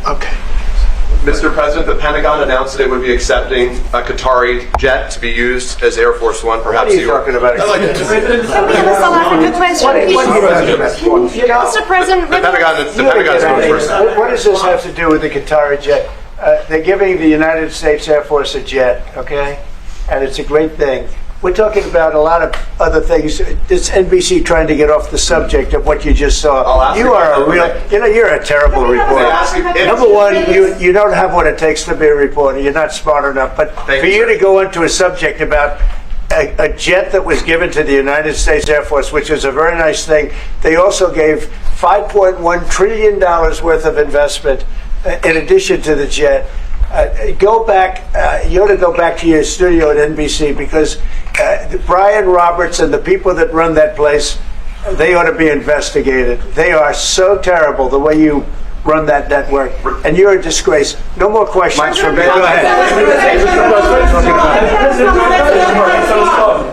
Okay. Mr. President, the Pentagon announced that it would be accepting a Qatari jet to be used as Air Force One. Perhaps What are you talking about? Can we have a South Africa question? Mr. President, the Pentagon's spokesperson. What does this have to do with the Qatari jet? They're giving the United States Air Force a jet, okay? And it's a great thing. We're talking about a lot of other things. It's NBC trying to get off the subject of what you just saw. You are a real, you're a terrible reporter. Number one, you don't have what it takes to be a reporter. You're not smart enough. But for you to go into a subject about a jet that was given to the United States Air Force, which is a very nice thing, they also gave $5.1 trillion worth of investment in addition to the jet. Go back, you ought to go back to your studio at NBC, because Brian Roberts and the people that run that place, they ought to be investigated. They are so terrible the way you run that network, and you're a disgrace. No more questions from me. Go ahead.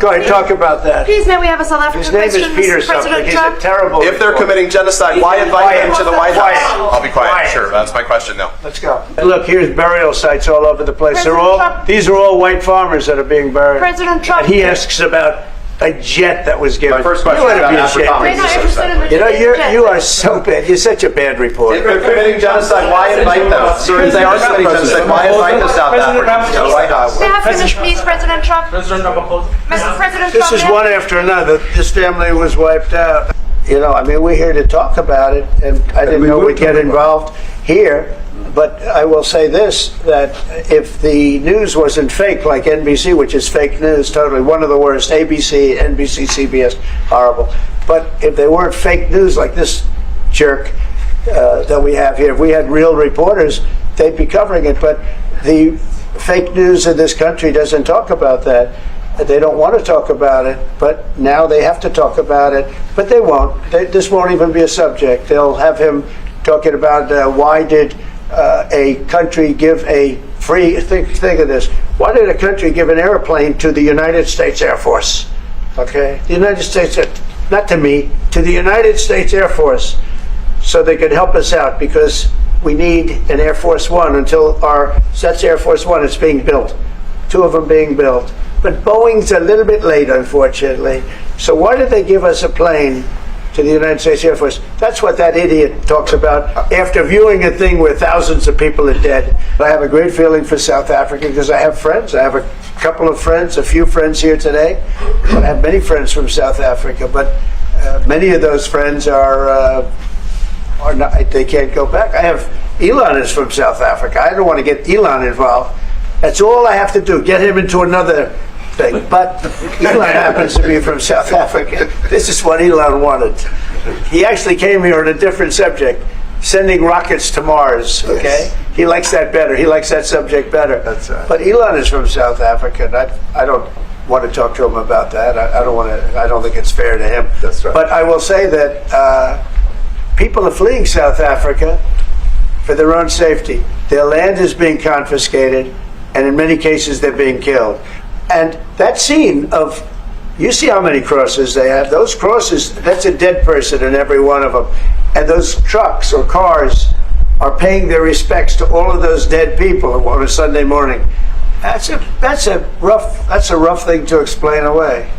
Go ahead, talk about that. please may we have a South African His name question, is Peter Mr. something. President He's Trump? a terrible If they're reporter. committing genocide, why invite them to the White House? Quiet. I'll be quiet. Quiet. Sure, that's my question now. Let's go. Look, here's burial sites all over the place. President Trump. These are all white farmers that are being buried. President Trump. And he asks about a jet that was given. My first question You ought about to be Africa. ashamed. We're not interested in the You know, jet. you are so bad. You're such a bad reporter. If they're committing genocide, why invite them? So if they are committing genocide, why invite the South Africans to the White House? May I finish, please, President Trump? Mr. President This Trump, is may I- one after another. This family was wiped out. You know, I mean, we're here to talk about it, and I didn't know we'd get involved here. But I will say this, that if the news wasn't fake, like NBC, which is fake news, totally, one of the worst, ABC, NBC, CBS, horrible. But if they weren't fake news like this jerk that we have here, if we had real reporters, they'd be covering it. But the fake news in this country doesn't talk about that. They don't want to talk about it, but now they have to talk about it. But they won't. This won't even be a subject. They'll have him talking about why did a country give a free, think of this, why did a country give an airplane to the United States Air Force? Okay? The United States, not to me, to the United States Air Force, so they could help us out, because we need an Air Force One until that's Air Force One, it's being built. 2 of them being built. But Boeing's a little bit late, unfortunately. So why did they give us a plane to the United States Air Force? That's what that idiot talks about after viewing a thing where thousands of people are dead. I have a great feeling for South Africa because I have friends. I have a couple of friends, a few friends here today. I have many friends from South Africa, but many of those friends are not, they can't go back. I have, Elon is from South Africa. I don't want to get Elon involved. That's all I have to do, get him into another thing. But Elon happens to be from South Africa. This is what Elon wanted. He actually came here on a different subject, sending rockets to Mars, okay? Yes. He likes that better. He likes that subject better. That's right. But Elon is from South Africa, and I don't want to talk to him about that. I don't think it's fair to him. That's right. But I will say that people are fleeing South Africa for their own safety. Their land is being confiscated, and in many cases they're being killed. And that scene of, you see how many crosses they have. Those crosses, that's a dead person in every one of them. And those trucks or cars are paying their respects to all of those dead people on a Sunday morning. That's a rough thing to explain away.